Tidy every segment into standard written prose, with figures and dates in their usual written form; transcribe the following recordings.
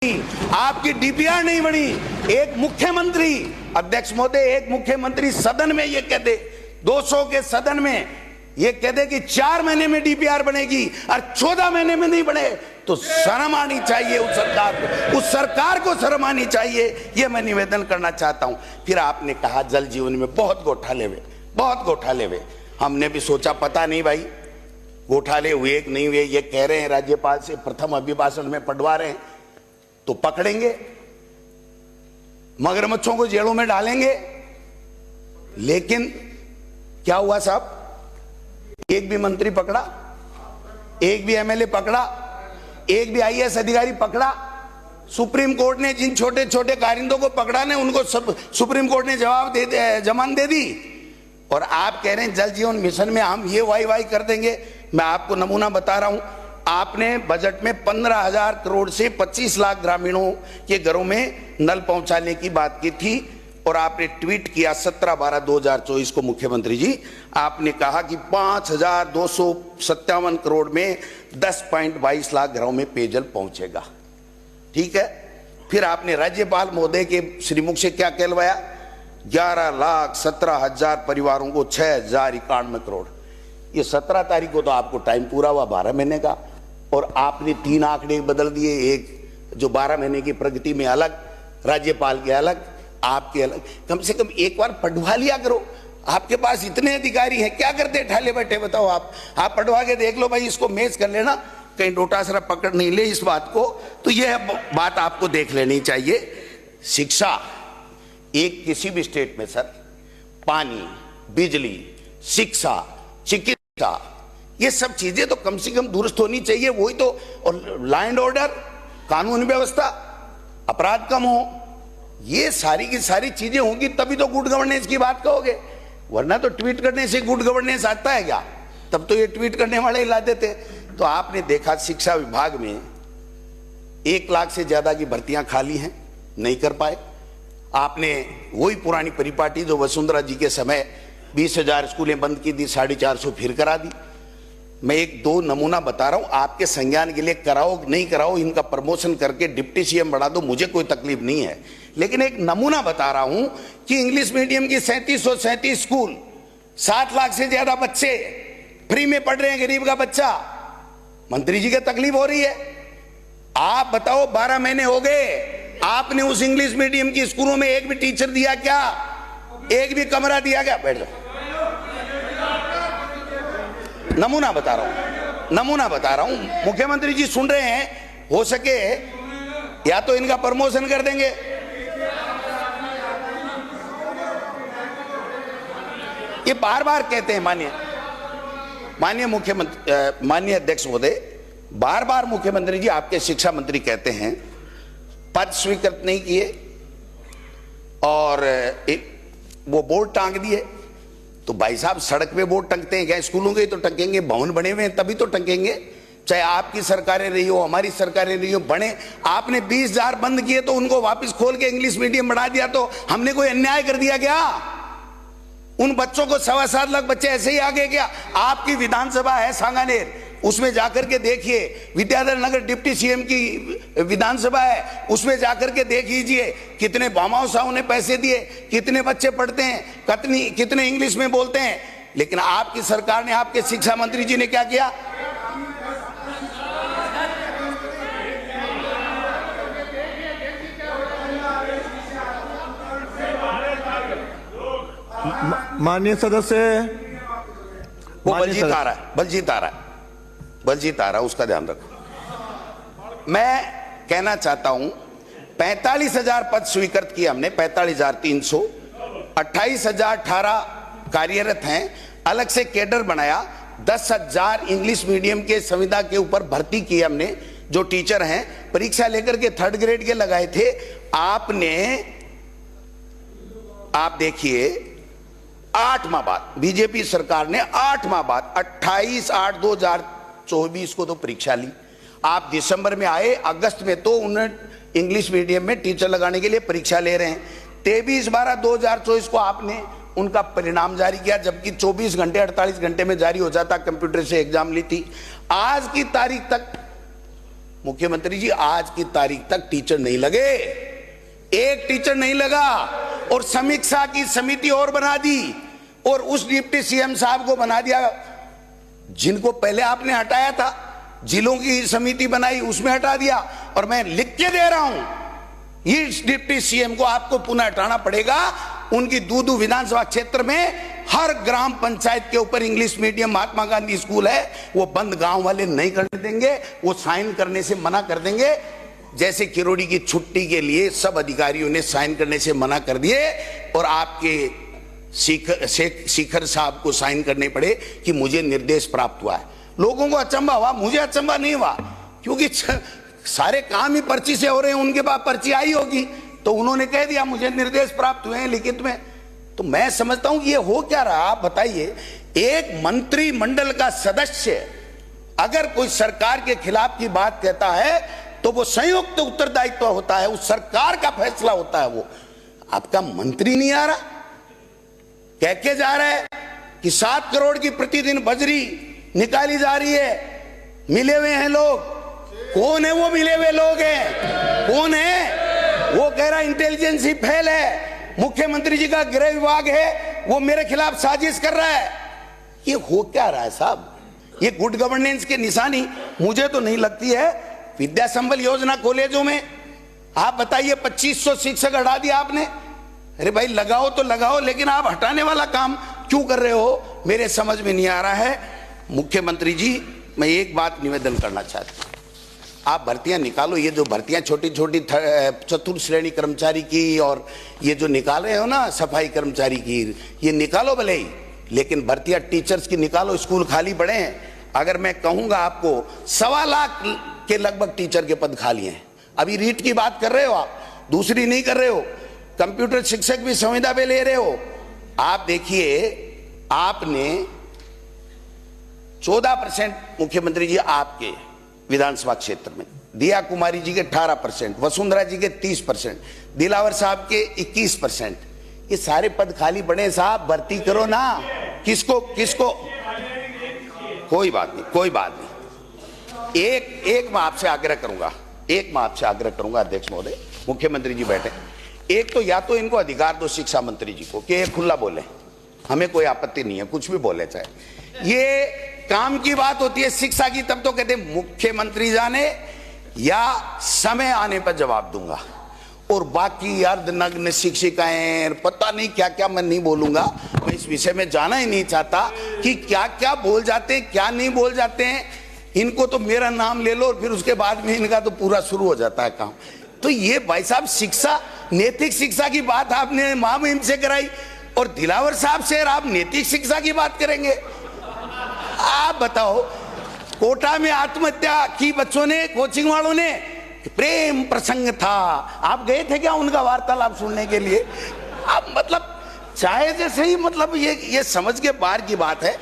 आपकी डीपीआर नहीं बनी। एक मुख्यमंत्री, अध्यक्ष महोदय, एक मुख्यमंत्री सदन में ये कहते, 200 के सदन में ये कहते कि 4 महीने में डीपीआर बनेगी और 14 महीने में नहीं बने, तो शर्म आनी चाहिए उस सरकार को, उस सरकार को शर्म आनी चाहिए। ये मैं निवेदन करना चाहता हूं। फिर आपने कहा जल जीवन में बहुत घोटाले हुए, बहुत घोटाले हुए। हमने भी सोचा पता नहीं भाई घोटाले हुए कि नहीं हुए, ये कह रहे हैं राज्यपाल से प्रथम अभिभाषण में पढ़वा रहे हैं, तो पकड़ेंगे, मगरमच्छों को जेलों में डालेंगे। लेकिन क्या हुआ साहब, एक भी मंत्री पकड़ा, एक भी एमएलए पकड़ा, एक भी आईएएस अधिकारी पकड़ा? सुप्रीम कोर्ट ने जिन छोटे छोटे कारिंदों को पकड़ा ने उनको सब सुप्रीम कोर्ट ने जमानत दे दी। और आप कह रहे हैं जल जीवन मिशन में हम ये वाई कर देंगे। मैं आपको नमूना बता रहा हूं, आपने बजट में 15,000 करोड़ से 25 लाख ग्रामीणों के घरों में नल पहुंचाने की बात की थी और आपने ट्वीट किया 17/12/2024 को मुख्यमंत्री जी, आपने कहा कि 5,257 करोड़ में 10.22 लाख घरों में पेयजल पहुंचेगा। ठीक है, फिर आपने राज्यपाल महोदय के श्रीमुख से क्या कहलवाया, 11,17,000 परिवारों को 6,091 करोड़। ये 17 तारीख को तो आपको टाइम पूरा हुआ 12 महीने का, और आपने 3 आंकड़े बदल दिए, एक जो 12 महीने की प्रगति में अलग, राज्यपाल के अलग, आपके अलग। कम से कम एक बार पढ़वा लिया करो, आपके पास इतने अधिकारी हैं, क्या करते ठाले बैठे बताओ। आप पढ़वा के देख लो भाई, इसको मैच कर लेना, कहीं डोटासरा पकड़ नहीं ले इस बात को, तो यह बात आपको देख लेनी चाहिए। शिक्षा, एक किसी भी स्टेट में सर पानी, बिजली, शिक्षा, चिकित्सा, ये सब चीजें तो कम से कम दुरुस्त होनी चाहिए। वही तो, और लॉ एंड ऑर्डर, कानून व्यवस्था, अपराध कम हो, ये सारी की सारी चीजें होंगी तभी तो गुड गवर्नेंस की बात कहोगे। वरना तो ट्वीट करने से गुड गवर्नेंस आता है क्या? तब तो ये ट्वीट करने वाले ही ला देते। तो आपने देखा शिक्षा विभाग में 1 लाख से ज्यादा की भर्तियां खाली हैं, नहीं कर पाए। आपने वही पुरानी परिपाटी जो वसुंधरा जी के समय 20,000 स्कूलें बंद की थी, 450 फिर करा दी। मैं 1-2 नमूना बता रहा हूं, आपके संज्ञान के लिए कराओ नहीं कराओ, इनका प्रमोशन करके डिप्टी सीएम बढ़ा दो, मुझे कोई तकलीफ नहीं है। लेकिन एक नमूना बता रहा हूं कि इंग्लिश मीडियम की 3737 स्कूल, 7 लाख से ज्यादा बच्चे फ्री में पढ़ रहे हैं, गरीब का बच्चा। मंत्री जी को तकलीफ हो रही है। आप बताओ, 12 महीने हो गए, आपने उस इंग्लिश मीडियम की स्कूलों में एक भी टीचर दिया क्या? एक भी कमरा दिया क्या? बैठ जाओ, नमूना बता रहा हूं, नमूना बता रहा हूं। मुख्यमंत्री जी सुन रहे हैं, हो सके या तो इनका प्रमोशन कर देंगे। ये बार बार कहते हैं माननीय मुख्यमंत्री, माननीय अध्यक्ष महोदय, बार बार मुख्यमंत्री जी आपके शिक्षा मंत्री कहते हैं पद स्वीकृत नहीं किए और वो बोर्ड टांग दिए। तो भाई साहब, सड़क पे बोर्ड टंगते हैं क्या? स्कूलों के तो टंगेंगे, भवन बने हुए हैं तभी तो टंगेंगे। चाहे आपकी सरकारें रही हो, हमारी सरकारें रही हो, बने। आपने 20,000 बंद किए तो उनको वापस खोल के इंग्लिश मीडियम बढ़ा दिया, तो हमने कोई अन्याय कर दिया क्या? उन बच्चों को 7.25 लाख बच्चे ऐसे ही आ गए क्या? आपकी विधानसभा है सांगानेर, उसमें जाकर के देखिए, विद्याधर नगर डिप्टी सीएम की विधानसभा है, उसमें जाकर के देख लीजिए कितने भामाशाहों ने पैसे दिए, कितने बच्चे पढ़ते हैं, कितने इंग्लिश में बोलते हैं। लेकिन आपकी सरकार ने, आपके शिक्षा मंत्री जी ने क्या किया? माननीय सदस्य, वो बलजीत आ रहा है, बलजीत आ रहा है, उसका ध्यान रखो। मैं कहना चाहता हूं 45,000 पद स्वीकृत किए हमने, 45,300, 28,018 कार्यरत हैं। अलग से कैडर बनाया, 10,000 इंग्लिश मीडियम के संविदा के ऊपर भर्ती की हमने, जो टीचर हैं परीक्षा लेकर के 3rd ग्रेड के लगाए थे। आप देखिए 8 माह बाद बीजेपी सरकार ने 8 माह बाद 28/8/2024 को तो परीक्षा ली। आप दिसंबर में आए, अगस्त में तो उन्हें इंग्लिश मीडियम में टीचर लगाने के लिए परीक्षा ले रहे हैं। 23/12/2024 को आपने उनका परिणाम जारी किया, जबकि 24 घंटे 48 घंटे में जारी हो जाता, कंप्यूटर से एग्जाम ली थी। आज की तारीख तक मुख्यमंत्री जी आज की तारीख तक टीचर नहीं लगे, एक टीचर नहीं लगा, और समीक्षा की समिति और बना दी और उस डिप्टी सीएम साहब को बना दिया जिनको पहले आपने हटाया था। जिलों की समिति बनाई, उसमें हटा दिया। और मैं लिख के दे रहा हूं, इस डिप्टी सीएम को आपको पुनः हटाना पड़ेगा। उनकी दूदू विधानसभा क्षेत्र में हर ग्राम पंचायत के ऊपर English medium Mahatma Gandhi school है, वो बंद गांव वाले नहीं करने देंगे, वो साइन करने से मना कर देंगे। जैसे किरोड़ी की छुट्टी के लिए सब अधिकारियों ने साइन करने से मना कर दिए और आपके शिखर साहब को साइन करने पड़े कि मुझे निर्देश प्राप्त हुआ है। लोगों को अचंभा हुआ, मुझे अचंभा नहीं हुआ, क्योंकि सारे काम ही पर्ची से हो रहे हैं। उनके पास पर्ची आई होगी तो उन्होंने कह दिया मुझे निर्देश प्राप्त हुए हैं लिखित में। तो मैं समझता हूं कि ये हो क्या रहा, आप बताइए। एक मंत्रिमंडल का सदस्य अगर कोई सरकार के खिलाफ की बात कहता है तो वो संयुक्त उत्तरदायित्व होता है, उस सरकार का फैसला होता है। वो आपका मंत्री नहीं आ रहा, कह के जा रहा है कि 7 करोड़ की प्रतिदिन बजरी निकाली जा रही है, मिले हुए हैं लोग। कौन है वो मिले हुए लोग हैं? कौन है वो? कह रहा इंटेलिजेंस ही फेल है, मुख्यमंत्री जी का गृह विभाग है, वो मेरे खिलाफ साजिश कर रहा है। ये हो क्या रहा है साहब? ये गुड गवर्नेंस की निशानी मुझे तो नहीं लगती है। विद्या संबल योजना कॉलेजों में आप बताइए 2500 शिक्षक हटा दिया आपने। अरे भाई लगाओ तो लगाओ, लेकिन आप हटाने वाला काम क्यों कर रहे हो, मेरे समझ में नहीं आ रहा है। मुख्यमंत्री जी, मैं एक बात निवेदन करना चाहता हूं, आप भर्तियां निकालो। ये जो भर्तियां छोटी छोटी चतुर्थ श्रेणी कर्मचारी की और ये जो निकाल रहे हो ना सफाई कर्मचारी की, ये निकालो भले ही, लेकिन भर्तियां टीचर्स की निकालो। स्कूल खाली पड़े हैं। अगर मैं कहूंगा आपको 1.25 लाख के लगभग टीचर के पद खाली हैं। अभी रीट की बात कर रहे हो आप, दूसरी नहीं कर रहे हो। कंप्यूटर शिक्षक भी संविदा पे ले रहे हो। आप देखिए, आपने 14% मुख्यमंत्री जी आपके विधानसभा क्षेत्र में, दिया कुमारी जी के 18%, वसुंधरा जी के 30%, दिलावर साहब के 21%। ये सारे पद खाली पड़े साहब, भर्ती करो ना। किसको किसको? कोई बात नहीं, कोई बात नहीं। एक मैं आपसे आग्रह करूंगा, अध्यक्ष महोदय, मुख्यमंत्री जी बैठे, एक तो या तो इनको अधिकार दो शिक्षा मंत्री जी को कि ये खुला बोले, हमें कोई आपत्ति नहीं है, कुछ भी बोले चाहे। ये काम की बात होती है शिक्षा की, तब तो कहते मुख्यमंत्री जाने या समय आने पर जवाब दूंगा। और बाकी अर्धनग्न शिक्षिकाएं, पता नहीं क्या क्या, मैं नहीं बोलूंगा, मैं इस विषय में जाना ही नहीं चाहता कि क्या क्या बोल जाते हैं, क्या नहीं बोल जाते हैं। इनको तो मेरा नाम ले लो और फिर उसके बाद में इनका तो पूरा शुरू हो जाता है काम। तो ये भाई साहब शिक्षा, नैतिक शिक्षा की बात आपने महामहिम से कराई और दिलावर साहब से आप नैतिक शिक्षा की बात करेंगे। आप बताओ, कोटा में आत्महत्या की बच्चों ने, कोचिंग वालों ने, प्रेम प्रसंग था, आप गए थे क्या उनका वार्तालाप सुनने के लिए? आप मतलब चाहे जैसे ही, मतलब ये समझ के बाहर की बात है।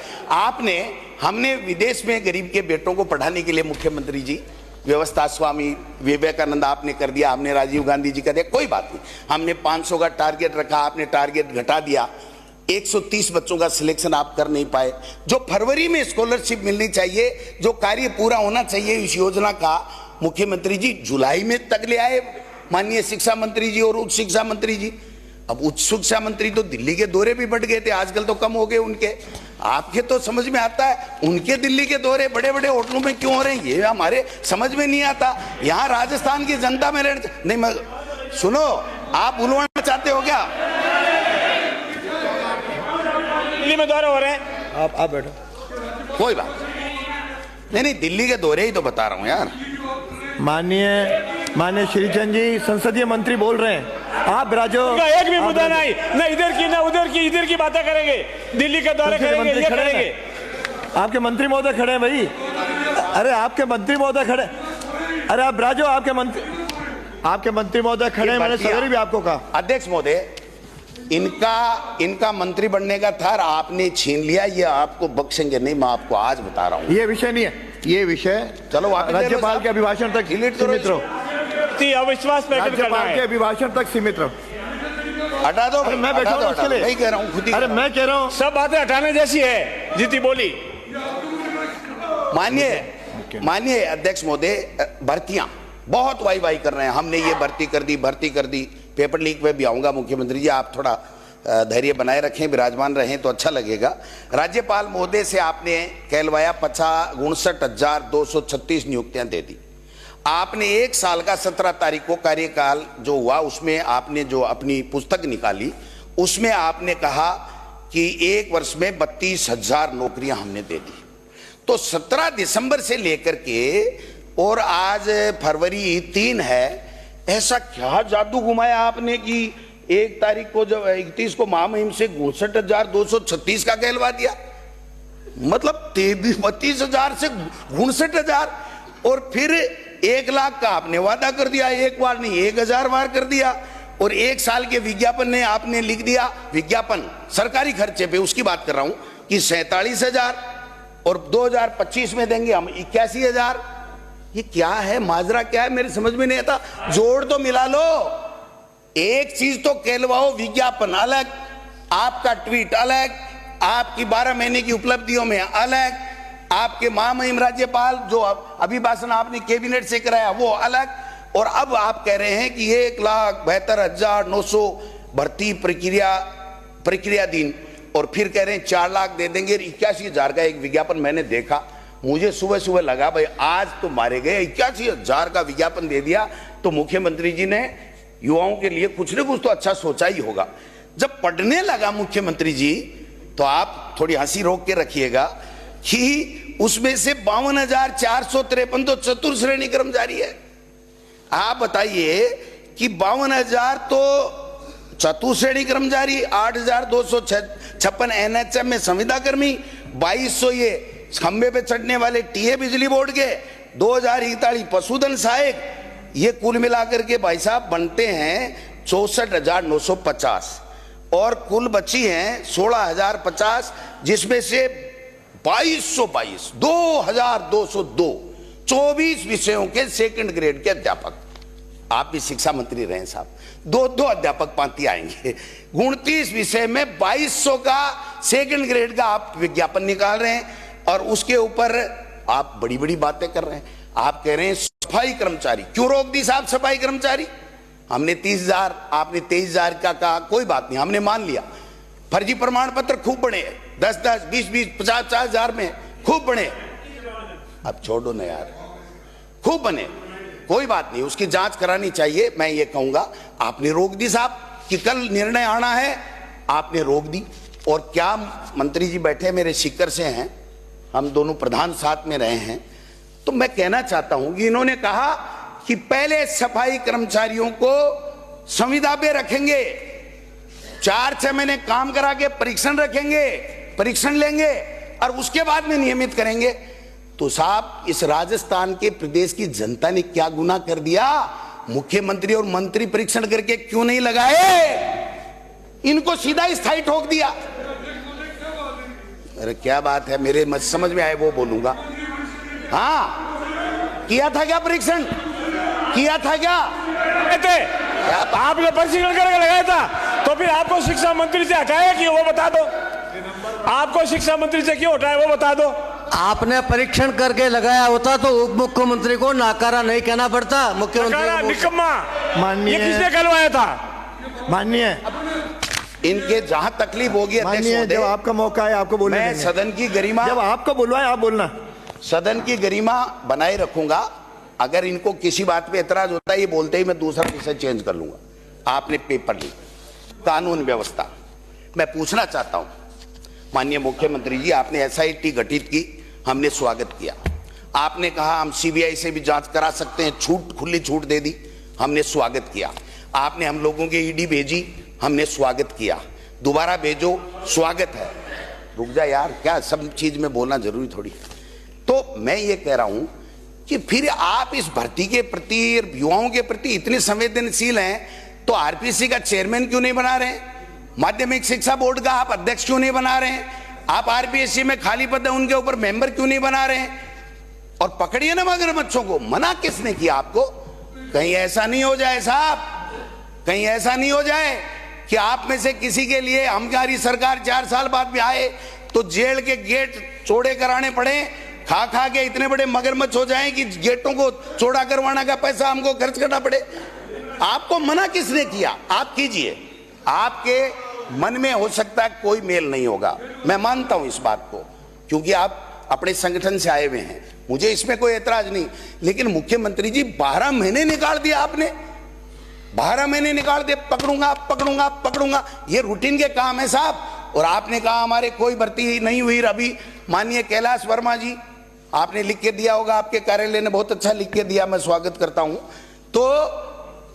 हमने विदेश में गरीब के बेटों को पढ़ाने के लिए मुख्यमंत्री जी व्यवस्था, स्वामी विवेकानंद आपने कर दिया, हमने राजीव गांधी जी कर दिया, कोई बात नहीं। हमने 500 का टारगेट रखा, आपने टारगेट घटा दिया। 130 बच्चों का सिलेक्शन आप कर नहीं पाए। जो फरवरी में स्कॉलरशिप मिलनी चाहिए, जो कार्य पूरा होना चाहिए इस योजना का, मुख्यमंत्री जी जुलाई में तक ले आए माननीय शिक्षा मंत्री जी और उच्च शिक्षा मंत्री जी। अब उच्च शिक्षा मंत्री तो दिल्ली के दौरे भी बढ़ गए थे, आजकल तो कम हो गए उनके। आपके तो समझ में आता है, उनके दिल्ली के दौरे बड़े बड़े होटलों में क्यों हो रहे हैं, ये हमारे समझ में नहीं आता। यहाँ राजस्थान की जनता में नहीं, मैं सुनो, आप बुलवाना चाहते हो क्या? दिल्ली में दौरे हो रहे हैं, आप बैठो, कोई बात नहीं, दिल्ली के दौरे ही तो बता रहा हूँ यार। माननीय श्रीचंद जी संसदीय मंत्री बोल रहे हैं, आप राजो एक भी मुद्दा नहीं, ना इधर की ना उधर की, इधर की बातें करेंगे, दिल्ली के दौरे करेंगे, ये करेंगे। आपके मंत्री महोदय खड़े हैं भाई, अरे आपके मंत्री महोदय खड़े, अरे आप राजो, आपके मंत्री महोदय खड़े हैं, मैंने सवेरे भी आपको कहा। अध्यक्ष महोदय, इनका मंत्री बनने का था, आपने छीन लिया, ये आपको बख्शेंगे नहीं, मैं आपको आज बता रहा हूँ। ये विषय नहीं है, ये विषय चलो राज्यपाल के अभिभाषण तक सीमित रहो, अविश्वास प्रकट करना है, के अभिभाषण तक सीमित रहो। हटा दो, मैं बैठा हूं उसके लिए, नहीं कह रहा हूँ, खुद ही। अरे मैं कह रहा हूँ, सब बातें हटाने जैसी है, जीती बोली। माननीय अध्यक्ष महोदय, भर्तियां बहुत वाई वाई कर रहे हैं, हमने ये भर्ती कर दी। पेपर लीक पे भी आऊंगा मुख्यमंत्री जी, आप थोड़ा धैर्य बनाए रखें, विराजमान रहें तो अच्छा लगेगा। राज्यपाल महोदय से आपने कहलवाया 59,236 नियुक्तियां दे दी। आपने एक साल का 17 तारीख को कार्यकाल जो हुआ उसमें आपने जो अपनी पुस्तक निकाली उसमें आपने कहा कि एक वर्ष में 32,000 नौकरियां हमने दे दी। तो 17 दिसंबर से लेकर के और आज फरवरी 3 है, ऐसा क्या जादू घुमाया आपने कि एक तारीख को जब 31 को महामहिम से 62,236 का कहलवा दिया, मतलब 32,000 से 62,000, और फिर 1 लाख का आपने वादा कर दिया, एक बार नहीं 1,000 बार कर दिया, और एक साल के विज्ञापन ने आपने लिख दिया, विज्ञापन सरकारी खर्चे पे उसकी बात कर रहा हूं कि 47,000, और 2025 में देंगे हम 81,000। ये क्या है, माजरा क्या है, मेरे समझ में नहीं आता। जोड़ तो मिला लो, एक चीज तो कहलवाओ, विज्ञापन अलग, आपका ट्वीट अलग, आपकी 12 महीने की उपलब्धियों में अलग, आपके महामहिम राज्यपाल जो अभी भाषण आपने कैबिनेट से कराया वो अलग, और अब आप कह रहे हैं कि 1,72,900 भर्ती प्रक्रिया दिन, और फिर कह रहे हैं 4 लाख दे देंगे। 81,000 का एक विज्ञापन मैंने देखा, मुझे सुबह लगा भाई आज तो मारे गए, 81,000 का विज्ञापन दे दिया, तो मुख्यमंत्री जी ने युवाओं के लिए कुछ न कुछ तो अच्छा सोचा ही होगा। जब पढ़ने लगा मुख्यमंत्री जी तो आप थोड़ी हंसी रोक के रखिएगा कि उसमें से 52,453 तो चतुर्थ श्रेणी कर्मचारी है। आप बताइए कि 52,000 तो चतुर्थ श्रेणी कर्मचारी, 8,256 एनएचएम में संविदा कर्मी, 2,200 ये खंबे पे चढ़ने वाले टीए बिजली बोर्ड के, 2,041 पशुधन सहायक, ये कुल मिलाकर के भाई साहब बनते हैं 64,950, और कुल बची हैं 16,050, जिसमें से 2,202 24 विषयों के सेकंड ग्रेड के अध्यापक। आप भी शिक्षा मंत्री रहे साहब, 2 अध्यापक पांति आएंगे, 29 विषय में 2,200 का सेकंड ग्रेड का आप विज्ञापन निकाल रहे हैं, और उसके ऊपर आप बड़ी बड़ी बातें कर रहे हैं। आप कह रहे हैं सफाई कर्मचारी, क्यों रोक दी साहब सफाई कर्मचारी? हमने 30,000, आपने 23,000 का कहा, कोई बात नहीं, हमने मान लिया। फर्जी प्रमाण पत्र खूब बने, 10-10, 20-20, 50,000 में खूब बने, अब छोड़ो ना यार, खूब बने, कोई बात नहीं, उसकी जांच करानी चाहिए। मैं ये कहूंगा आपने रोक दी साहब कि कल निर्णय आना है, आपने रोक दी। और क्या मंत्री जी बैठे मेरे शिक्कर से हैं, हम दोनों प्रधान साथ में रहे हैं, तो मैं कहना चाहता हूं कि इन्होंने कहा कि पहले सफाई कर्मचारियों को संविदा पे रखेंगे, 4-6 महीने काम करा के परीक्षण रखेंगे, परीक्षण लेंगे, और उसके बाद में नियमित करेंगे। तो साहब इस राजस्थान के प्रदेश की जनता ने क्या गुनाह कर दिया? मुख्यमंत्री और मंत्री परीक्षण करके क्यों नहीं लगाए? इनको सीधा स्थायी ठोक दिया। अरे क्या बात है, मेरे समझ में आए वो बोलूंगा। हाँ, किया था क्या परीक्षण? किया था क्या? आपने परीक्षण करके लगाया था, तो फिर आपको शिक्षा मंत्री से हटाया क्यों, वो बता दो। आपको शिक्षा मंत्री से क्यों हटाया वो बता दो। आपने परीक्षण करके लगाया होता तो उप मुख्यमंत्री को नाकारा नहीं कहना पड़ता। मुख्यमंत्री निकम्मा, माननीय, ये किसने कहलवाया था? माननीय, इनके जहां तकलीफ होगी माननीय, जब आपका मौका है आपको बोलना, मैं सदन की गरिमा, जब आपको बुलवाए आप बोलना, सदन की गरिमा बनाए रखूंगा। अगर इनको किसी बात पे एतराज होता है, ये बोलते ही मैं दूसरा विषय चेंज कर लूंगा। आपने पेपर लीक, कानून व्यवस्था, मैं पूछना चाहता हूं माननीय मुख्यमंत्री जी, आपने एसआईटी गठित की, हमने स्वागत किया। आपने कहा हम सीबीआई से भी जांच करा सकते हैं, खुली छूट दे दी, हमने स्वागत किया। आपने हम लोगों के ईडी भेजी, हमने स्वागत किया। दोबारा भेजो, स्वागत है। रुक जा यार, क्या सब चीज में बोलना जरूरी थोड़ी। तो मैं ये कह रहा हूं कि फिर आप इस भर्ती के प्रति, युवाओं के प्रति इतने संवेदनशील हैं, तो आरपीसी का चेयरमैन क्यों नहीं बना रहे? माध्यमिक शिक्षा बोर्ड का आप अध्यक्ष क्यों नहीं बना रहे हैं? आप आरपीएससी में खाली पद है उनके ऊपर मेंबर क्यों नहीं बना रहे हैं? और पकड़िए ना मगरमच्छों को, मना किसने किया आपको? कहीं ऐसा नहीं हो जाए साहब, कहीं ऐसा नहीं हो जाए कि आप में से किसी के लिए हमारी सरकार 4 साल बाद भी आए तो जेल के गेट चौड़े कराने पड़े खा खा के इतने बड़े मगरमच्छ हो जाएं कि गेटों को चौड़ा करवाने का पैसा हमको खर्च करना पड़े। आपको मना किसने किया? आप कीजिए। आपके मन में हो सकता है कोई मेल नहीं होगा, मैं मानता हूं इस बात को, क्योंकि आप अपने संगठन से आए हुए हैं, मुझे इसमें कोई एतराज नहीं। लेकिन मुख्यमंत्री जी 12 महीने निकाल दिया आपने, 12 महीने निकाल दिए, पकड़ूंगा पकड़ूंगा पकड़ूंगा, ये रूटीन के काम है साहब। और आपने कहा हमारे कोई भर्ती नहीं हुई। अभी माननीय कैलाश वर्मा जी, आपने लिख के दिया होगा, आपके कार्यालय ने बहुत अच्छा लिख के दिया, मैं स्वागत करता हूं। तो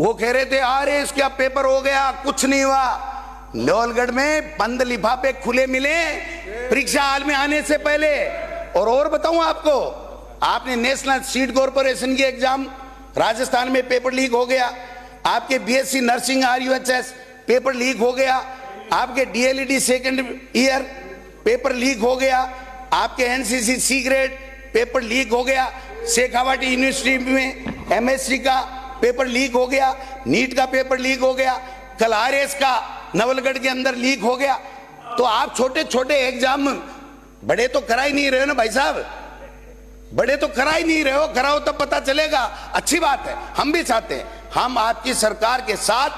वो कह रहे थे अरे इसका पेपर हो गया, कुछ नहीं हुआ। लोहलगढ़ में बंद लिफाफे खुले मिले परीक्षा हाल में आने से पहले। और बताऊं आपको, आपने नेशनल सीट कॉर्पोरेशन के एग्जाम राजस्थान में पेपर लीक हो गया, आपके BSc nursing RUHS paper leak हो गया, आपके DLED second year paper leak हो गया, आपके NCC C grade paper leak हो गया, शेखावाटी यूनिवर्सिटी में MSc का पेपर लीक हो गया, नीट का पेपर लीक हो गया, कल RS का नवलगढ़ के अंदर लीक हो गया। तो आप छोटे छोटे एग्जाम बड़े तो करा ही नहीं रहे हो ना भाई साहब, बड़े तो करा ही नहीं रहे हो, कराओ तब पता चलेगा। अच्छी बात है, हम भी चाहते हैं, हम आपकी सरकार के साथ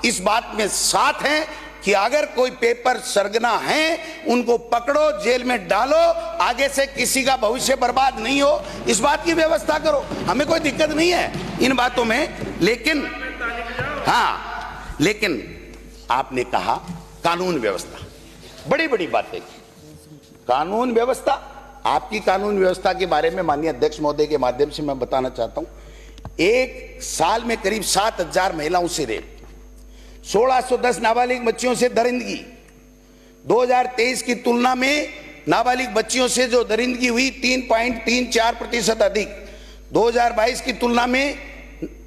इस बात में साथ हैं कि अगर कोई पेपर सरगना है उनको पकड़ो, जेल में डालो, आगे से किसी का भविष्य बर्बाद नहीं हो, इस बात की व्यवस्था करो, हमें कोई दिक्कत नहीं है इन बातों में। लेकिन हाँ, लेकिन आपने कहा कानून व्यवस्था, बड़ी बड़ी बातें की। कानून व्यवस्था, आपकी कानून व्यवस्था के बारे में माननीय अध्यक्ष महोदय के माध्यम से मैं बताना चाहता हूं, एक साल में करीब 7000 महिलाओं से रेप, 1610 नाबालिग बच्चियों से दरिंदगी, 2023 की तुलना में नाबालिग बच्चियों से जो दरिंदगी हुई 3.34% अधिक, 2022 की तुलना में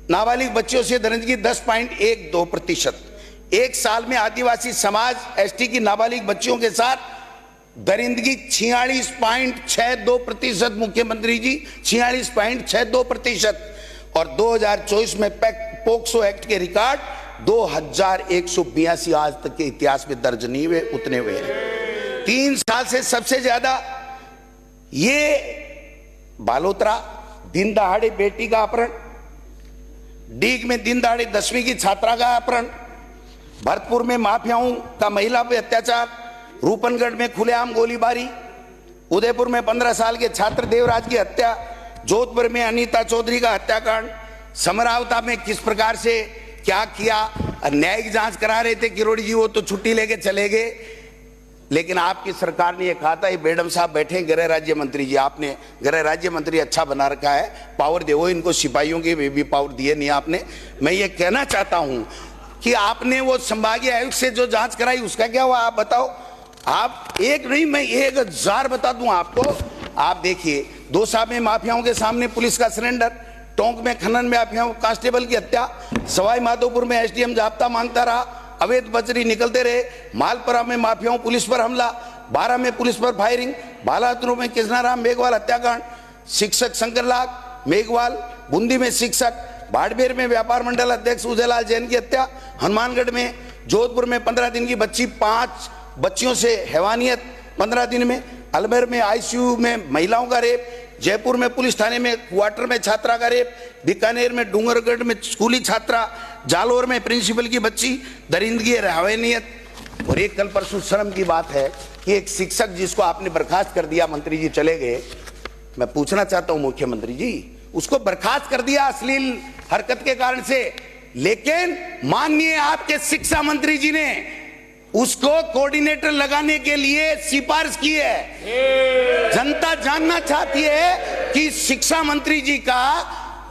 नाबालिग बच्चियों से दरिंदगी 10.12%। एक साल में आदिवासी समाज ST की नाबालिग बच्चियों के साथ दरिंदगी 46.62%, मुख्यमंत्री जी 46.62%। और 2024 में पोक्सो एक्ट के रिकॉर्ड 2182 आज तक के इतिहास में दर्ज नहीं हुए, उतने हुए हैं। 3 साल से सबसे ज्यादा ये बालोतरा दिन दहाड़े बेटी का अपहरण, डीग में दिन दहाड़े 10वीं की छात्रा का अपहरण, भरतपुर में माफियाओं का महिला पे अत्याचार, रूपनगढ़ में खुलेआम गोलीबारी, उदयपुर में 15 साल के छात्र देवराज की हत्या, जोधपुर में अनीता चौधरी का हत्याकांड, समरावता में किस प्रकार से क्या किया, न्यायिक जांच करा रहे थे किरोड़ी जी, वो तो छुट्टी लेके चले गए। लेकिन आपकी सरकार ने ये कहा था, ये मैडम साहब बैठे गृह राज्य मंत्री जी, आपने गृह राज्य मंत्री अच्छा बना रखा है, पावर दे, वो इनको सिपाहियों के भी पावर दिए नहीं आपने। मैं ये कहना चाहता हूं कि आपने वो संभागीय आयुक्त से जो जांच कराई उसका क्या हुआ, आप बताओ। आप एक नहीं, मैं 1000 बता दूं आपको। आप देखिए, दौसा में माफियाओं के सामने पुलिस का सरेंडर, टोंक में खनन में माफियाओं कांस्टेबल की हत्या, सवाई माधोपुर में SDM जाब्ता मांगता रहा, अवैध बजरी निकलते रहे, मालपुरा में माफियाओं पुलिस पर हमला, 12 में पुलिस पर फायरिंग, बालातरू में कृष्णाराम मेघवाल हत्याकांड, शिक्षक शंकरलाल मेघवाल, बूंदी में शिक्षक, बाड़मेर में व्यापार मंडल अध्यक्ष उदयलाल जैन की हत्या, हनुमानगढ़ में, जोधपुर में 15 दिन की बच्ची 5 बच्चियों से हैवानियत 15 दिन में, अलमेर में ICU में महिलाओं का रेप, जयपुर में पुलिस थाने में क्वार्टर में छात्रा का रेप, बीकानेर में डूंगरगढ़ में स्कूली छात्रा, जालोर में प्रिंसिपल की बच्ची, दरिंदगी हैवानियत। और एक कल परसों शर्म की बात है कि एक शिक्षक जिसको आपने बर्खास्त कर दिया, मंत्री जी चले गए, मैं पूछना चाहता हूं मुख्यमंत्री जी, उसको बर्खास्त कर दिया अश्लील हरकत के कारण से, लेकिन माननीय आपके शिक्षा मंत्री जी ने उसको कोऑर्डिनेटर लगाने के लिए सिफारिश की है। जनता जानना चाहती है कि शिक्षा मंत्री जी का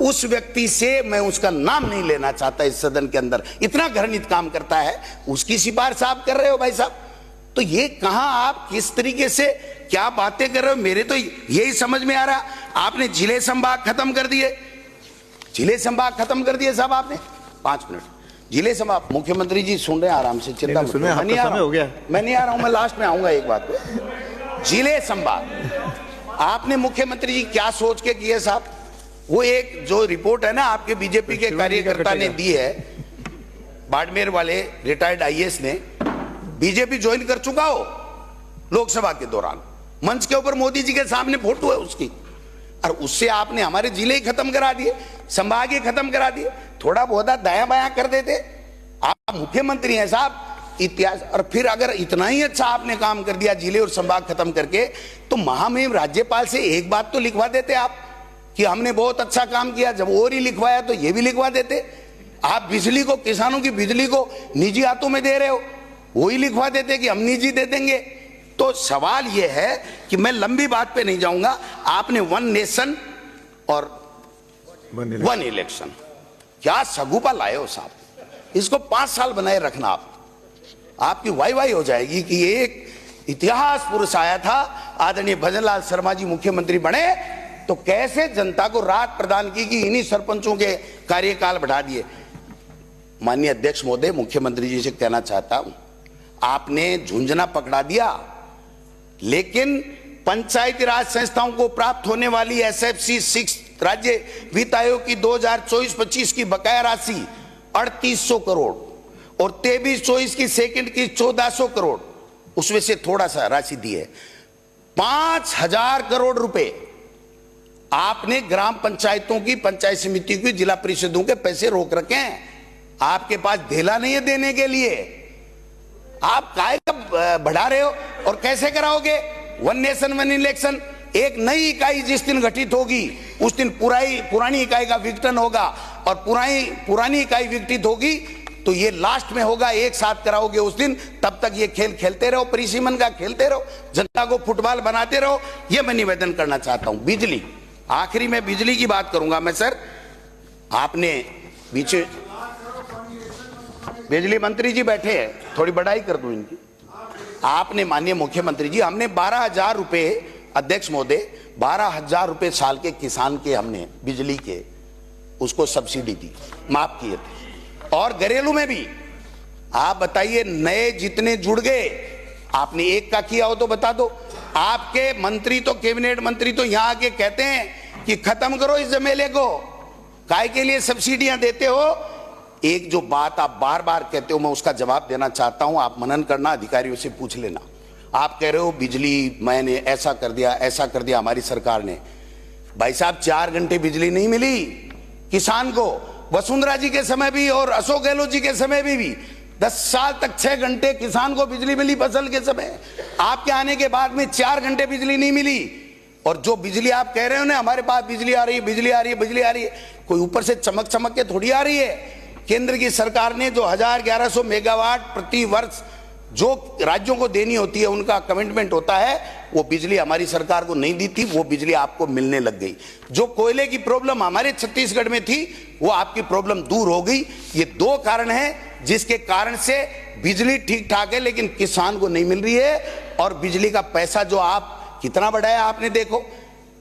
उस व्यक्ति से, मैं उसका नाम नहीं लेना चाहता इस सदन के अंदर, इतना घृणित काम करता है, उसकी सिफारिश आप कर रहे हो भाई साहब। तो ये कहां आप किस तरीके से क्या बातें कर रहे हो, मेरे तो यही समझ में आ रहा। आपने जिले संभाग खत्म कर दिए, जिले संभाग खत्म कर दिए साहब आपने। 5 मिनट जिले संभाग, मुख्यमंत्री जी सुन रहे हैं आराम से, चिंता मत करो, मैं नहीं आ रहा हूं, मैं लास्ट में आऊंगा एक बात पे। जिले संभाग आपने मुख्यमंत्री जी क्या सोच के किए साहब, वो एक जो रिपोर्ट है ना आपके बीजेपी के कार्यकर्ता ने दी है, बाड़मेर वाले रिटायर्ड IAS ने, बीजेपी ज्वाइन कर चुका हो लोकसभा के दौरान, मंच के ऊपर मोदी जी के सामने फोटो है उसकी, और उससे आपने हमारे जिले ही खत्म करा दिए, संभाग ही खत्म करा दिए। थोड़ा बहुत दायां बायां कर देते। आप मुख्यमंत्री हैं साहब, इतिहास। और फिर अगर इतना ही अच्छा आपने काम कर दिया जिले और संभाग खत्म करके, तो महामहिम राज्यपाल से एक बात तो लिखवा देते आप कि हमने बहुत अच्छा काम किया। जब और ही लिखवाया तो ये भी लिखवा देते। आप बिजली को, किसानों की बिजली को निजी हाथों में दे रहे हो, वही लिखवा देते कि हम निजी दे देंगे। तो सवाल यह है कि मैं लंबी बात पे नहीं जाऊंगा। आपने वन नेशन और वन इलेक्शन, क्या सगुपा लाए हो साहब। इसको 5 साल बनाए रखना। आपकी वाई हो जाएगी कि एक इतिहास पुरुष आया था, आदरणीय भजनलाल शर्मा जी मुख्यमंत्री बने तो कैसे जनता को राहत प्रदान की कि इन्हीं सरपंचों के कार्यकाल बढ़ा दिए। माननीय अध्यक्ष महोदय, मुख्यमंत्री जी से कहना चाहता हूं, आपने झुंझुना पकड़ा दिया, लेकिन पंचायती राज संस्थाओं को प्राप्त होने वाली SFC 6 राज्य वित्त आयोग की 2024-25 की बकाया राशि 3800 करोड़ और 23-24 की सेकंड की 1400 करोड़, उसमें से थोड़ा सा राशि दी है। 5000 करोड़ रुपए आपने ग्राम पंचायतों की, पंचायत समिति की, जिला परिषदों के पैसे रोक रखे हैं। आपके पास ढेला नहीं है देने के लिए। आप काय का बढ़ा रहे हो और कैसे कराओगे वन नेशन वन इलेक्शन। एक नई इकाई जिस दिन गठित होगी उस दिन पुरानी इकाई का विघटन होगा, और पुरानी इकाई विघटित होगी तो ये लास्ट में होगा। एक साथ कराओगे उस दिन, तब तक ये खेल खेलते रहो, परिसीमन का खेलते रहो, जनता को फुटबॉल बनाते रहो। ये मैं निवेदन करना चाहता हूं। बिजली, आखिरी में बिजली की बात करूंगा मैं सर। आपने बीच बिजली मंत्री जी बैठे हैं, थोड़ी बड़ाई कर दूं इनकी। आपने माननीय मुख्यमंत्री जी, हमने 12,000 रुपए, अध्यक्ष महोदय, 12,000 रुपए साल के किसान के हमने बिजली के उसको सब्सिडी दी, माफ किए थे। और घरेलू में भी आप बताइए, नए जितने जुड़ गए, आपने एक का किया हो तो बता दो। आपके मंत्री तो, कैबिनेट मंत्री तो यहां आके कहते हैं कि खत्म करो इस झमेले को, काय के लिए सब्सिडियां देते हो। एक जो बात आप बार बार कहते हो, मैं उसका जवाब देना चाहता हूं, आप मनन करना, अधिकारियों से पूछ लेना। आप कह रहे हो बिजली मैंने ऐसा कर दिया हमारी सरकार ने। भाई साहब, 4 घंटे बिजली नहीं मिली किसान को, वसुंधरा जी के समय भी और अशोक गहलोत जी के समय भी 10 साल तक 6 घंटे किसान को बिजली मिली फसल के समय। आपके आने के बाद में 4 घंटे बिजली नहीं मिली। और जो बिजली आप कह रहे हो ना, हमारे पास बिजली आ रही है, बिजली आ रही है, बिजली आ रही है, कोई ऊपर से चमक के थोड़ी आ रही है। केंद्र की सरकार ने जो 1100 मेगावाट प्रति वर्ष जो राज्यों को देनी होती है, उनका कमिटमेंट होता है, वो बिजली हमारी सरकार को नहीं दी थी, वो बिजली आपको मिलने लग गई। जो कोयले की प्रॉब्लम हमारे छत्तीसगढ़ में थी, वो आपकी प्रॉब्लम दूर हो गई। ये 2 कारण हैं जिसके कारण से बिजली ठीक ठाक है, लेकिन किसान को नहीं मिल रही है। और बिजली का पैसा जो आप कितना बढ़ाया आपने देखो,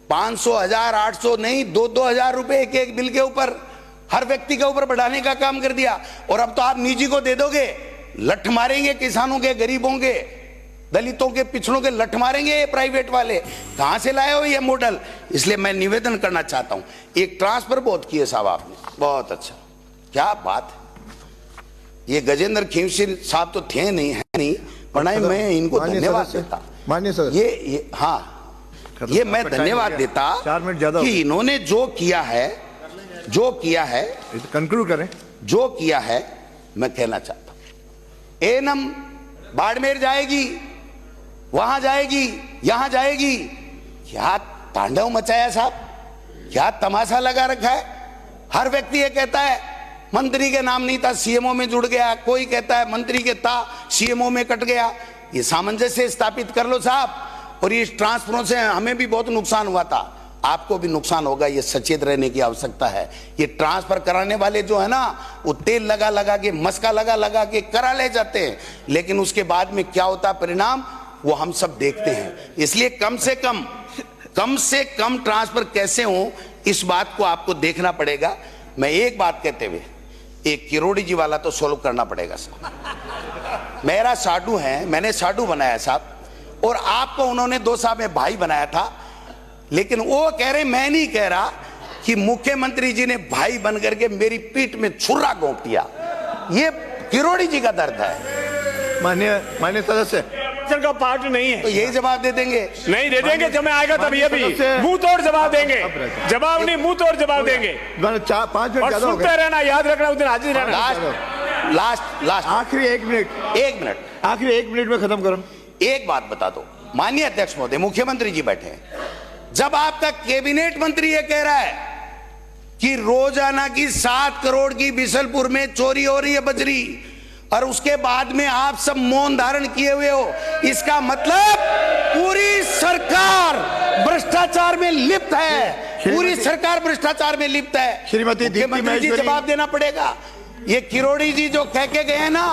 500, 1000, 800 नहीं, 2-2 हजार रुपए एक बिल के ऊपर, हर व्यक्ति के ऊपर बढ़ाने का काम कर दिया। और अब तो आप निजी को दे दोगे, लठ मारेंगे किसानों के, गरीबों के, दलितों के, पिछड़ों के लठ मारेंगे ये प्राइवेट वाले। कहां से लाए हो ये मॉडल। इसलिए मैं निवेदन करना चाहता हूं, एक ट्रांसफर बहुत किए साहब आपने, बहुत अच्छा, क्या बात है। ये गजेंद्र खींवसिर साहब तो थे नहीं, है नहीं, वरना मैं इनको धन्यवाद देता। माननीय सर, ये हाँ, ये मैं धन्यवाद देता 4 मिनट ज्यादा कि इन्होंने जो किया है कंक्लूड करें, जो किया है, मैं कहना चाहता हूं। एनम बाड़मेर जाएगी, वहां जाएगी, यहां जाएगी, क्या तांडव मचाया साहब, क्या तमाशा लगा रखा है। हर व्यक्ति ये कहता है मंत्री के नाम नहीं था, सीएमओ में जुड़ गया, कोई कहता है मंत्री के था, सीएमओ में कट गया। ये सामंजस्य स्थापित कर लो साहब। और इस ट्रांसफरों से हमें भी बहुत नुकसान हुआ था, आपको भी नुकसान होगा, ये सचेत रहने की आवश्यकता है। ये ट्रांसफर कराने वाले जो है ना, वो तेल लगा के, मस्का लगा के करा ले जाते हैं, लेकिन उसके बाद में क्या होता परिणाम, वो हम सब देखते हैं। इसलिए कम से कम ट्रांसफर कैसे हो, इस बात को आपको देखना पड़ेगा। मैं एक बात कहते हुए, एक किरोड़ी जी वाला तो सोल्व करना पड़ेगा साहब। मेरा साडू है, मैंने साडू बनाया साहब, और आपको उन्होंने 2 साल में भाई बनाया था। लेकिन वो कह रहे, मैं नहीं कह रहा, कि मुख्यमंत्री जी ने भाई बनकर के मेरी पीठ में छुरा घोंप दिया। ये किरोड़ी जी का दर्द है। माननीय सदस्य, इंट्रोडक्शन का पार्ट नहीं है। तो यही जवाब दे देंगे। नहीं दे देंगे, जब मैं आएगा तभी अभी मुंह तोड़ जवाब देंगे। जवाब नहीं, मुंह तोड़ जवाब देंगे। 5 मिनट और ज्यादा हो सुनते गए। रहना, याद रखना, उस दिन हाजिर रहना। लास्ट आखिरी 1 मिनट, आखिरी 1 मिनट में खत्म करो। एक बात बता दो माननीय अध्यक्ष महोदय, मुख्यमंत्री जी बैठे हैं, जब आपका कैबिनेट मंत्री ये कह रहा है कि रोजाना की 7 करोड़ की बिशलपुर में चोरी हो रही है बजरी, और उसके बाद में आप सब मौन धारण किए हुए हो, इसका मतलब पूरी सरकार भ्रष्टाचार में लिप्त है। पूरी सरकार भ्रष्टाचार में लिप्त है। श्रीमती दीप्ति मुख्यमंत्री जी महेश्वरी, जवाब देना पड़ेगा। ये किरोड़ी जी जो कह के गए ना,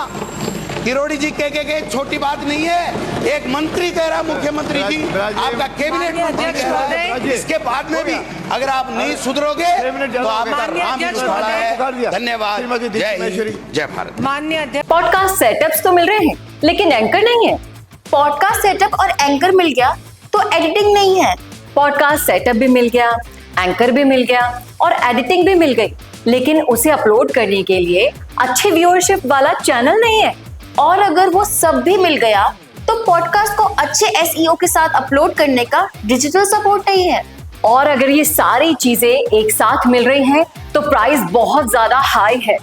किरोड़ी जी कह के गए, छोटी बात नहीं है। एक मंत्री कह रहा, मुख्यमंत्री जी, आपका कैबिनेट मंत्री कह रहा है, इसके बाद में भी अगर आप नहीं सुधरोगे तो आपका राम घोटाला है। धन्यवाद। जय हिंद, जय भारत। माननीय अध्यक्ष, पॉडकास्ट सेटअप्स तो मिल रहे हैं लेकिन एंकर नहीं है। पॉडकास्ट सेटअप और एंकर मिल गया तो एडिटिंग नहीं है। पॉडकास्ट सेटअप भी मिल गया, एंकर भी मिल गया और एडिटिंग भी मिल गई, लेकिन उसे अपलोड करने के लिए अच्छी व्यूअरशिप वाला चैनल नहीं है। और अगर वो सब भी मिल गया तो पॉडकास्ट को अच्छे SEO के साथ अपलोड करने का डिजिटल सपोर्ट नहीं है। और अगर ये सारी चीजें एक साथ मिल रही हैं तो प्राइस बहुत ज्यादा हाई है।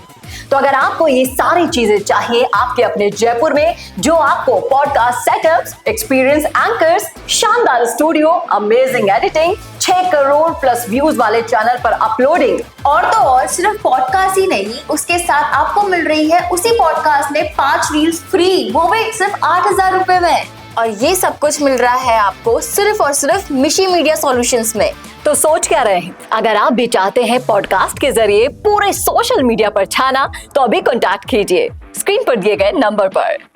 तो अगर आपको ये सारी चीजें चाहिए आपके अपने जयपुर में, जो आपको पॉडकास्ट सेटअप्स, एक्सपीरियंस एंकर्स, शानदार studio, amazing editing, 6 crore plus views वाले चैनल पर अपलोडिंग, और तो और सिर्फ पॉडकास्ट ही नहीं, उसके साथ आपको मिल रही है उसी पॉडकास्ट में 5 रील्स फ्री, वो भी सिर्फ 8,000 रुपए में। और ये सब कुछ मिल रहा है आपको सिर्फ और सिर्फ मिशी मीडिया सॉल्यूशंस में। तो सोच क्या रहे हैं, अगर आप भी चाहते हैं पॉडकास्ट के जरिए पूरे सोशल मीडिया पर छाना तो अभी कॉन्टैक्ट कीजिए स्क्रीन पर दिए गए नंबर पर।